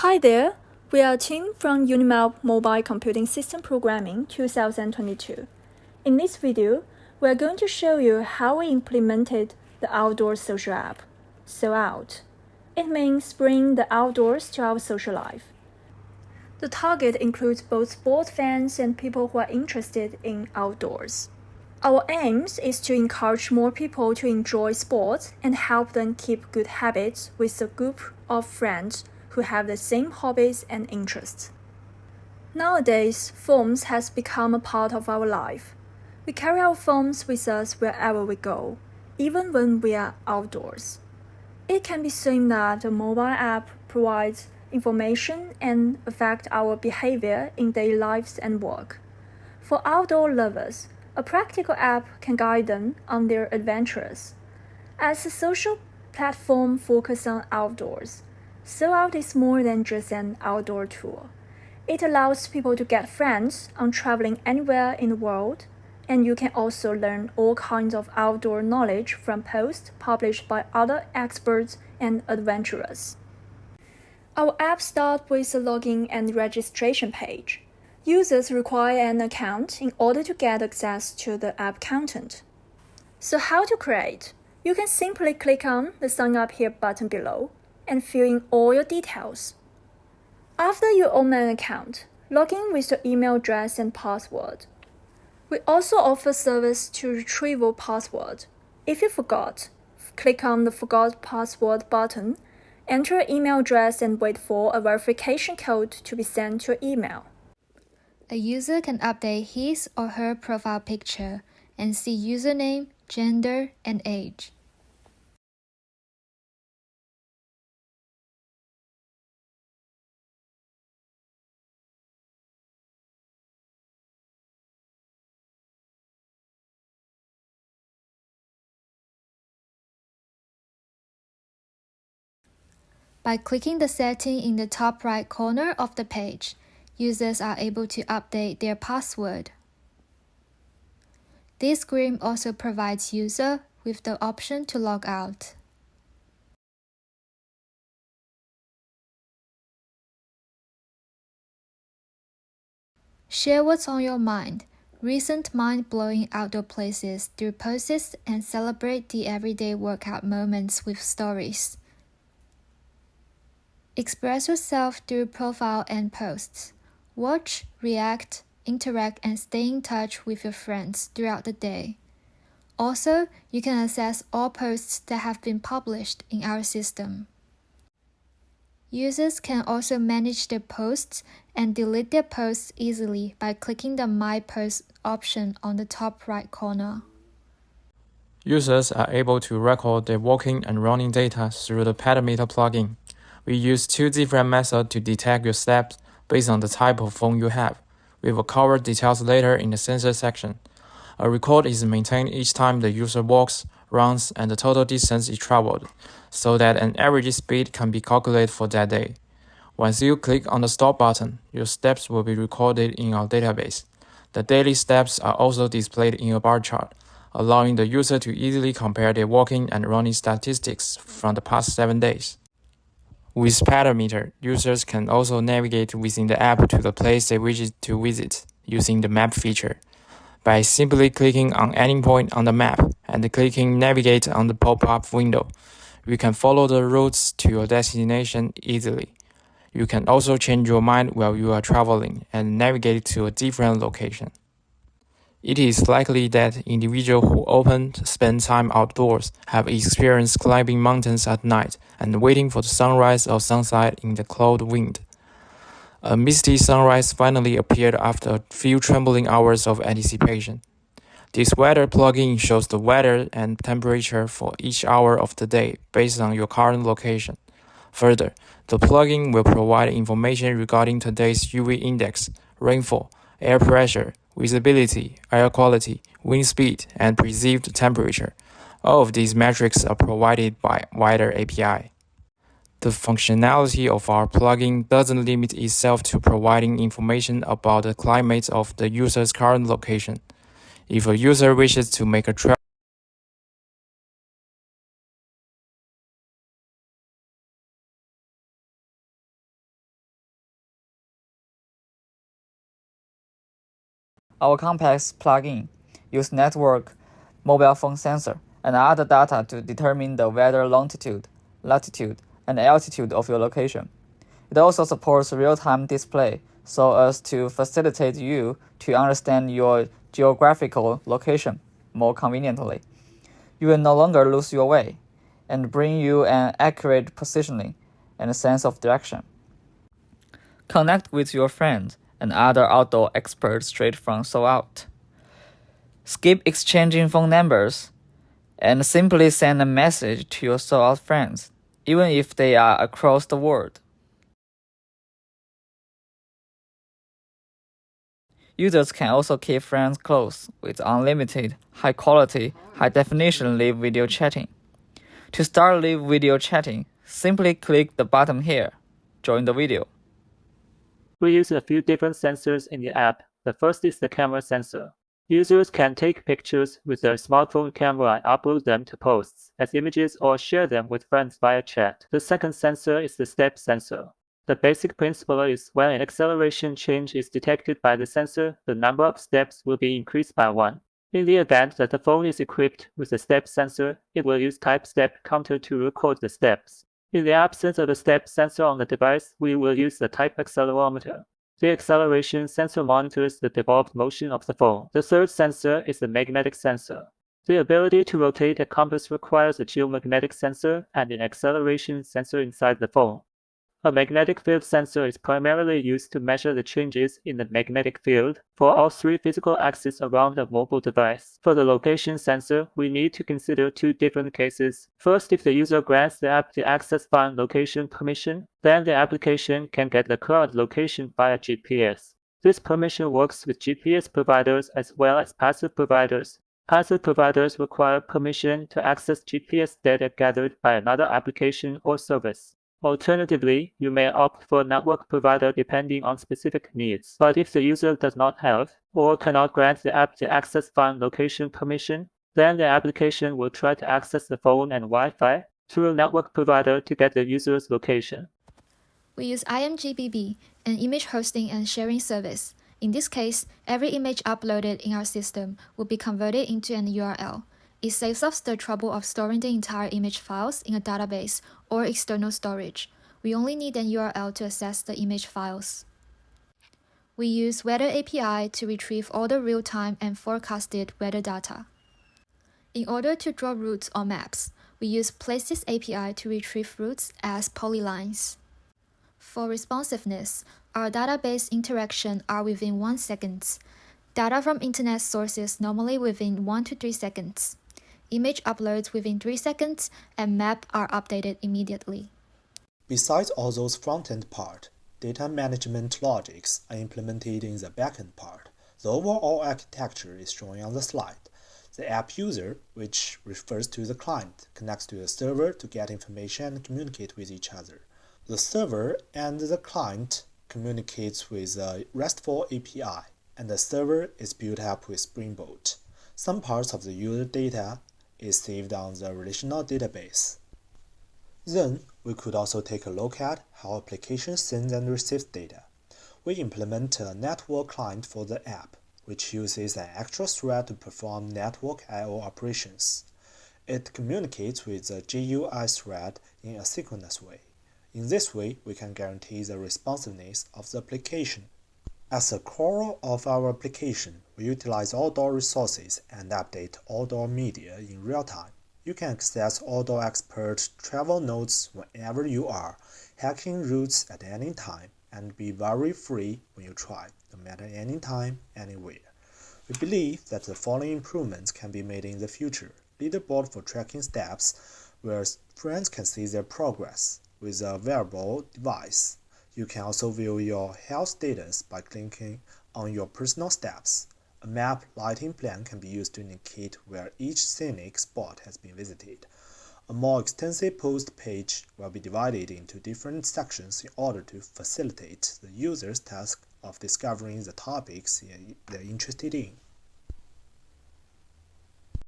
Hi there, we are a team from UniMel Mobile Computing System Programming 2022. In this video, we are going to show you how we implemented the outdoor social app, So Out. It means bring the outdoors to our social life. The target includes both sports fans and people who are interested in outdoors. Our aim is to encourage more people to enjoy sports and help them keep good habits with a group of friends who have the same hobbies and interests. Nowadays, phones has become a part of our life. We carry our phones with us wherever we go, even when we are outdoors. It can be seen that a mobile app provides information and affect our behavior in daily lives and work. For outdoor lovers, a practical app can guide them on their adventures. As a social platform focused on outdoors, So Out is more than just an outdoor tool. It allows people to get friends on traveling anywhere in the world, and you can also learn all kinds of outdoor knowledge from posts published by other experts and adventurers. Our app starts with a login and registration page. Users require an account in order to get access to the app content. So how to create? You can simply click on the Sign Up Here button below and fill in all your details. After you own an account, log in with your email address and password. We also offer service to retrieval password. If you forgot, click on the Forgot Password button, enter your email address and wait for a verification code to be sent to your email. A user can update his or her profile picture and see username, gender, and age. By clicking the setting in the top right corner of the page, users are able to update their password. This screen also provides user with the option to log out. Share what's on your mind, recent mind-blowing outdoor places through posts, and celebrate the everyday workout moments with stories. Express yourself through profile and posts. Watch, react, interact, and stay in touch with your friends throughout the day. Also, you can access all posts that have been published in our system. Users can also manage their posts and delete their posts easily by clicking the My Post option on the top right corner. Users are able to record their walking and running data through the pedometer plugin. We use two different methods to detect your steps based on the type of phone you have. We will cover details later in the sensor section. A record is maintained each time the user walks, runs, and the total distance is traveled, so that an average speed can be calculated for that day. Once you click on the Stop button, your steps will be recorded in our database. The daily steps are also displayed in a bar chart, allowing the user to easily compare their walking and running statistics from the past 7 days. With Pedometer, users can also navigate within the app to the place they wish to visit using the map feature. By simply clicking on any point on the map and clicking Navigate on the pop-up window, you can follow the routes to your destination easily. You can also change your mind while you are traveling and navigate to a different location. It is likely that individuals who often spend time outdoors have experienced climbing mountains at night and waiting for the sunrise or sunset in the cold wind. A misty sunrise finally appeared after a few trembling hours of anticipation. This weather plugin shows the weather and temperature for each hour of the day based on your current location. Further, the plugin will provide information regarding today's UV index, rainfall, air pressure, visibility, air quality, wind speed, and perceived temperature. All of these metrics are provided by wider API. The functionality of our plugin doesn't limit itself to providing information about the climate of the user's current location. If a user wishes to make a travel Our complex plugin uses network, mobile phone sensor, and other data to determine the weather longitude, latitude, and altitude of your location. It also supports real-time display so as to facilitate you to understand your geographical location more conveniently. You will no longer lose your way and bring you an accurate positioning and a sense of direction. Connect with your friends and other outdoor experts straight from SoulOut. Skip exchanging phone numbers and simply send a message to your SoulOut friends, even if they are across the world. Users can also keep friends close with unlimited, high-quality, high-definition live video chatting. To start live video chatting, simply click the button here. Join the video. We use a few different sensors in the app. The first is the camera sensor. Users can take pictures with their smartphone camera and upload them to posts as images or share them with friends via chat. The second sensor is the step sensor. The basic principle is when an acceleration change is detected by the sensor, the number of steps will be increased by 1. In the event that the phone is equipped with a step sensor, it will use type step counter to record the steps. In the absence of a step sensor on the device, we will use the type accelerometer. The acceleration sensor monitors the devolved motion of the phone. The third sensor is the magnetic sensor. The ability to rotate a compass requires a geomagnetic sensor and an acceleration sensor inside the phone. A magnetic field sensor is primarily used to measure the changes in the magnetic field for all three physical axes around a mobile device. For the location sensor, we need to consider two different cases. First, if the user grants the app the access find location permission, then the application can get the current location via GPS. This permission works with GPS providers as well as passive providers. Passive providers require permission to access GPS data gathered by another application or service. Alternatively, you may opt for a network provider depending on specific needs. But if the user does not have or cannot grant the app the access find location permission, then the application will try to access the phone and Wi-Fi through a network provider to get the user's location. We use IMGBB, an image hosting and sharing service. In this case, every image uploaded in our system will be converted into an URL. It saves us the trouble of storing the entire image files in a database or external storage. We only need an URL to access the image files. We use Weather API to retrieve all the real-time and forecasted weather data. In order to draw routes or maps, we use Places API to retrieve routes as polylines. For responsiveness, our database interactions are within 1 second. Data from internet sources normally within 1 to 3 seconds. Image uploads within 3 seconds, and map are updated immediately. Besides all those front-end part, data management logics are implemented in the back-end part. The overall architecture is shown on the slide. The app user, which refers to the client, connects to the server to get information and communicate with each other. The server and the client communicates with a RESTful API, and the server is built up with Spring Boot. Some parts of the user data is saved on the relational database. Then, we could also take a look at how applications sends and receives data. We implement a network client for the app, which uses an extra thread to perform network I/O operations. It communicates with the GUI thread in a synchronous way. In this way, we can guarantee the responsiveness of the application. As the core of our application, we utilize outdoor resources and update outdoor media in real time. You can access outdoor expert travel notes whenever you are, hacking routes at any time, and be worry-free when you try, no matter any time, anywhere. We believe that the following improvements can be made in the future. Leaderboard for tracking steps, where friends can see their progress with a wearable device. You can also view your health status by clicking on your personal steps. A map lighting plan can be used to indicate where each scenic spot has been visited. A more extensive post page will be divided into different sections in order to facilitate the user's task of discovering the topics they're interested in.